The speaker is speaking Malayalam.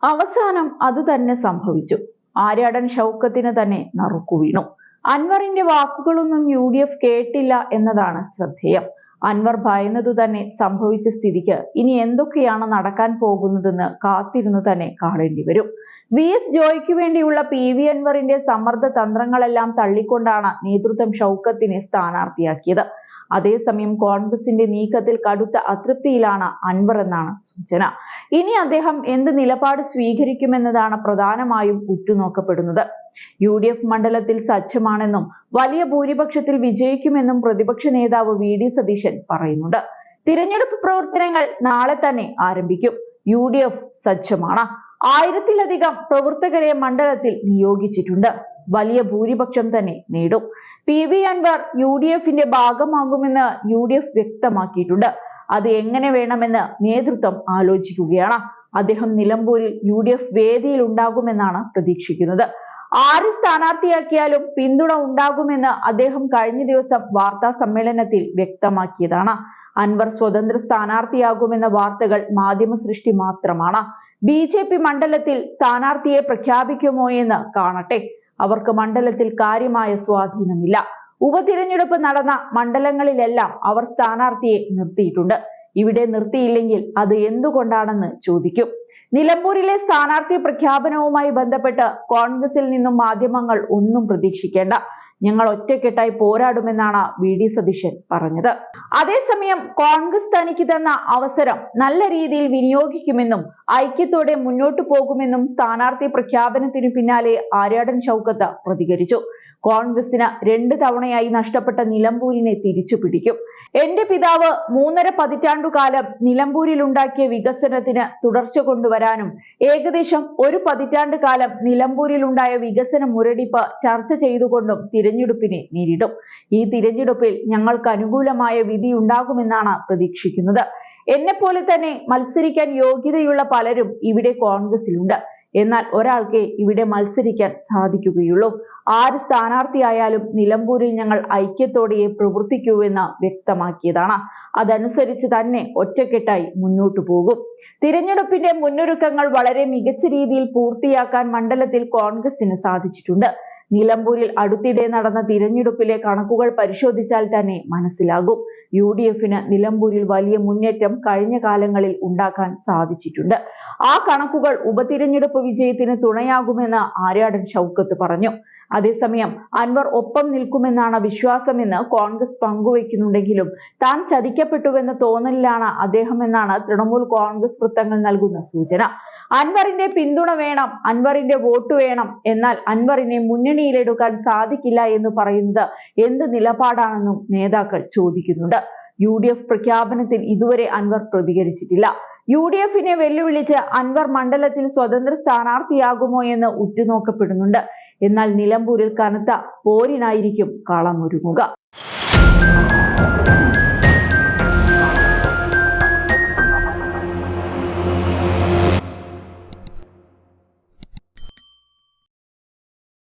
അവസാനം അത് തന്നെ സംഭവിച്ചു. ആര്യാടൻ ഷൗക്കത്തിന് തന്നെ നറുക്കു വീണു. അൻവറിന്റെ വാക്കുകളൊന്നും UDF കേട്ടില്ല എന്നതാണ് ശ്രദ്ധേയം. അൻവർ ഭയന്നതു തന്നെ സംഭവിച്ച സ്ഥിതിക്ക് ഇനി എന്തൊക്കെയാണ് നടക്കാൻ പോകുന്നതെന്ന് കാത്തിരുന്നു തന്നെ കാണേണ്ടി വരും. VS ജോയ്ക്ക് വേണ്ടിയുള്ള PV അൻവറിന്റെ സമ്മർദ്ദ തന്ത്രങ്ങളെല്ലാം തള്ളിക്കൊണ്ടാണ് നേതൃത്വം ഷൗക്കത്തിനെ സ്ഥാനാർത്ഥിയാക്കിയത്. അതേസമയം കോൺഗ്രസിന്റെ നീക്കത്തിൽ കടുത്ത അതൃപ്തിയിലാണ് അൻവർ എന്നാണ് സൂചന. ഇനി അദ്ദേഹം എന്ത് നിലപാട് സ്വീകരിക്കുമെന്നതാണ് പ്രധാനമായും ഉറ്റുനോക്കപ്പെടുന്നത്. UDF മണ്ഡലത്തിൽ സജ്ജമാണെന്നും വലിയ ഭൂരിപക്ഷത്തിൽ വിജയിക്കുമെന്നും പ്രതിപക്ഷ നേതാവ് VD സതീശൻ പറയുന്നുണ്ട്. തിരഞ്ഞെടുപ്പ് പ്രവർത്തനങ്ങൾ നാളെ തന്നെ ആരംഭിക്കും. UDF സജ്ജമാണ്. 1000-ലധികം പ്രവർത്തകരെ മണ്ഡലത്തിൽ നിയോഗിച്ചിട്ടുണ്ട്. വലിയ ഭൂരിപക്ഷം തന്നെ നേടും. PV അൻവർ UDFന്റെ ഭാഗമാകുമെന്ന് UDF വ്യക്തമാക്കിയിട്ടുണ്ട്. അത് എങ്ങനെ വേണമെന്ന് നേതൃത്വം ആലോചിക്കുകയാണ്. അദ്ദേഹം നിലമ്പൂരിൽ UDF വേദിയിൽ ഉണ്ടാകുമെന്നാണ് പ്രതീക്ഷിക്കുന്നത്. ആര് സ്ഥാനാർത്ഥിയാക്കിയാലും പിന്തുണ ഉണ്ടാകുമെന്ന് അദ്ദേഹം കഴിഞ്ഞ ദിവസം വാർത്താ സമ്മേളനത്തിൽ വ്യക്തമാക്കിയതാണ്. അൻവർ സ്വതന്ത്ര സ്ഥാനാർത്ഥിയാകുമെന്ന വാർത്തകൾ മാധ്യമ സൃഷ്ടി മാത്രമാണ്. BJP മണ്ഡലത്തിൽ സ്ഥാനാർത്ഥിയെ പ്രഖ്യാപിക്കുമോ എന്ന് കാണട്ടെ. അവർക്ക് മണ്ഡലത്തിൽ കാര്യമായ സ്വാധീനമില്ല. ഉപതിരഞ്ഞെടുപ്പ് നടന്ന മണ്ഡലങ്ങളിലെല്ലാം അവർ സ്ഥാനാർത്ഥിയെ നിർത്തിയിട്ടുണ്ട്. ഇവിടെ നിർത്തിയില്ലെങ്കിൽ അത് എന്തുകൊണ്ടാണെന്ന് ചോദിക്കും. നിലമ്പൂരിലെ സ്ഥാനാർത്ഥി പ്രഖ്യാപനവുമായി ബന്ധപ്പെട്ട് കോൺഗ്രസിൽ നിന്നും മാധ്യമങ്ങൾ ഒന്നും പ്രതീക്ഷിക്കേണ്ട. ഞങ്ങൾ ഒറ്റക്കെട്ടായി പോരാടുമെന്നാണ് VD സതീശൻ പറഞ്ഞത്. അതേസമയം കോൺഗ്രസ് തനിക്ക് തന്ന അവസരം നല്ല രീതിയിൽ വിനിയോഗിക്കുമെന്നും ഐക്യത്തോടെ മുന്നോട്ടു പോകുമെന്നും സ്ഥാനാർത്ഥി പ്രഖ്യാപനത്തിനു പിന്നാലെ ആര്യാടൻ ഷൗക്കത്ത് പ്രതികരിച്ചു. കോൺഗ്രസിന് 2 തവണയായി നഷ്ടപ്പെട്ട നിലമ്പൂരിനെ തിരിച്ചു പിടിക്കും. എന്റെ പിതാവ് 3.5 പതിറ്റാണ്ടുകാലം നിലമ്പൂരിൽ ഉണ്ടാക്കിയ വികസനത്തിന് തുടർച്ച കൊണ്ടുവരാനും ഏകദേശം 1 പതിറ്റാണ്ട് കാലം നിലമ്പൂരിൽ ഉണ്ടായ വികസന മുരടിപ്പ് ചർച്ച ചെയ്തുകൊണ്ടും തിരഞ്ഞെടുപ്പിനെ നേരിടും. ഈ തിരഞ്ഞെടുപ്പിൽ ഞങ്ങൾക്ക് അനുകൂലമായ വിധി ഉണ്ടാകുമെന്നാണ് പ്രതീക്ഷിക്കുന്നത്. എന്നെപ്പോലെ തന്നെ മത്സരിക്കാൻ യോഗ്യതയുള്ള പലരും ഇവിടെ കോൺഗ്രസിലുണ്ട്. എന്നാൽ ഒരാൾക്ക് ഇവിടെ മത്സരിക്കാൻ സാധിക്കുകയുള്ളൂ. ആര് സ്ഥാനാർത്ഥിയായാലും നിലമ്പൂരിൽ ഞങ്ങൾ ഐക്യത്തോടെ പ്രവർത്തിക്കൂവെന്ന് വ്യക്തമാക്കിയതാണ്. അതനുസരിച്ച് തന്നെ ഒറ്റക്കെട്ടായി മുന്നോട്ടു പോകും. തിരഞ്ഞെടുപ്പിന്റെ മുന്നൊരുക്കങ്ങൾ വളരെ മികച്ച രീതിയിൽ പൂർത്തിയാക്കാൻ മണ്ഡലത്തിൽ കോൺഗ്രസിന് സാധിച്ചിട്ടുണ്ട്. നിലമ്പൂരിൽ അടുത്തിടെ നടന്ന തിരഞ്ഞെടുപ്പിലെ കണക്കുകൾ പരിശോധിച്ചാൽ തന്നെ മനസ്സിലാകും. UDFന് നിലമ്പൂരിൽ വലിയ മുന്നേറ്റം കഴിഞ്ഞ കാലങ്ങളിൽ ഉണ്ടാക്കാൻ സാധിച്ചിട്ടുണ്ട്. ആ കണക്കുകൾ ഉപതിരഞ്ഞെടുപ്പ് വിജയത്തിന് തുണയാകുമെന്ന് ആര്യാടൻ ഷൗക്കത്ത് പറഞ്ഞു. അതേസമയം അൻവർ ഒപ്പം നിൽക്കുമെന്നാണ് വിശ്വാസമെന്ന് കോൺഗ്രസ് പങ്കുവയ്ക്കുന്നുണ്ടെങ്കിലും താൻ ചതിക്കപ്പെട്ടുവെന്ന തോന്നലിലാണ് അദ്ദേഹം എന്നാണ് തൃണമൂൽ കോൺഗ്രസ് വൃത്തങ്ങൾ നൽകുന്ന സൂചന. അൻവറിന്റെ പിന്തുണ വേണം, അൻവറിന്റെ വോട്ട് വേണം, എന്നാൽ അൻവറിനെ മുന്നണിയിലെടുക്കാൻ സാധിക്കില്ല എന്ന് പറയുന്നത് എന്ത് നിലപാടാണെന്നും നേതാക്കൾ ചോദിക്കുന്നുണ്ട്. UDF പ്രഖ്യാപനത്തിൽ ഇതുവരെ അൻവർ പ്രതികരിച്ചിട്ടില്ല. UDFനെ വെല്ലുവിളിച്ച് അൻവർ മണ്ഡലത്തിൽ സ്വതന്ത്ര സ്ഥാനാർത്ഥിയാകുമോ എന്ന് ഉറ്റുനോക്കപ്പെടുന്നുണ്ട്. എന്നാൽ നിലമ്പൂരിൽ കനത്ത പോരിനായിരിക്കും കളമൊരുങ്ങുക.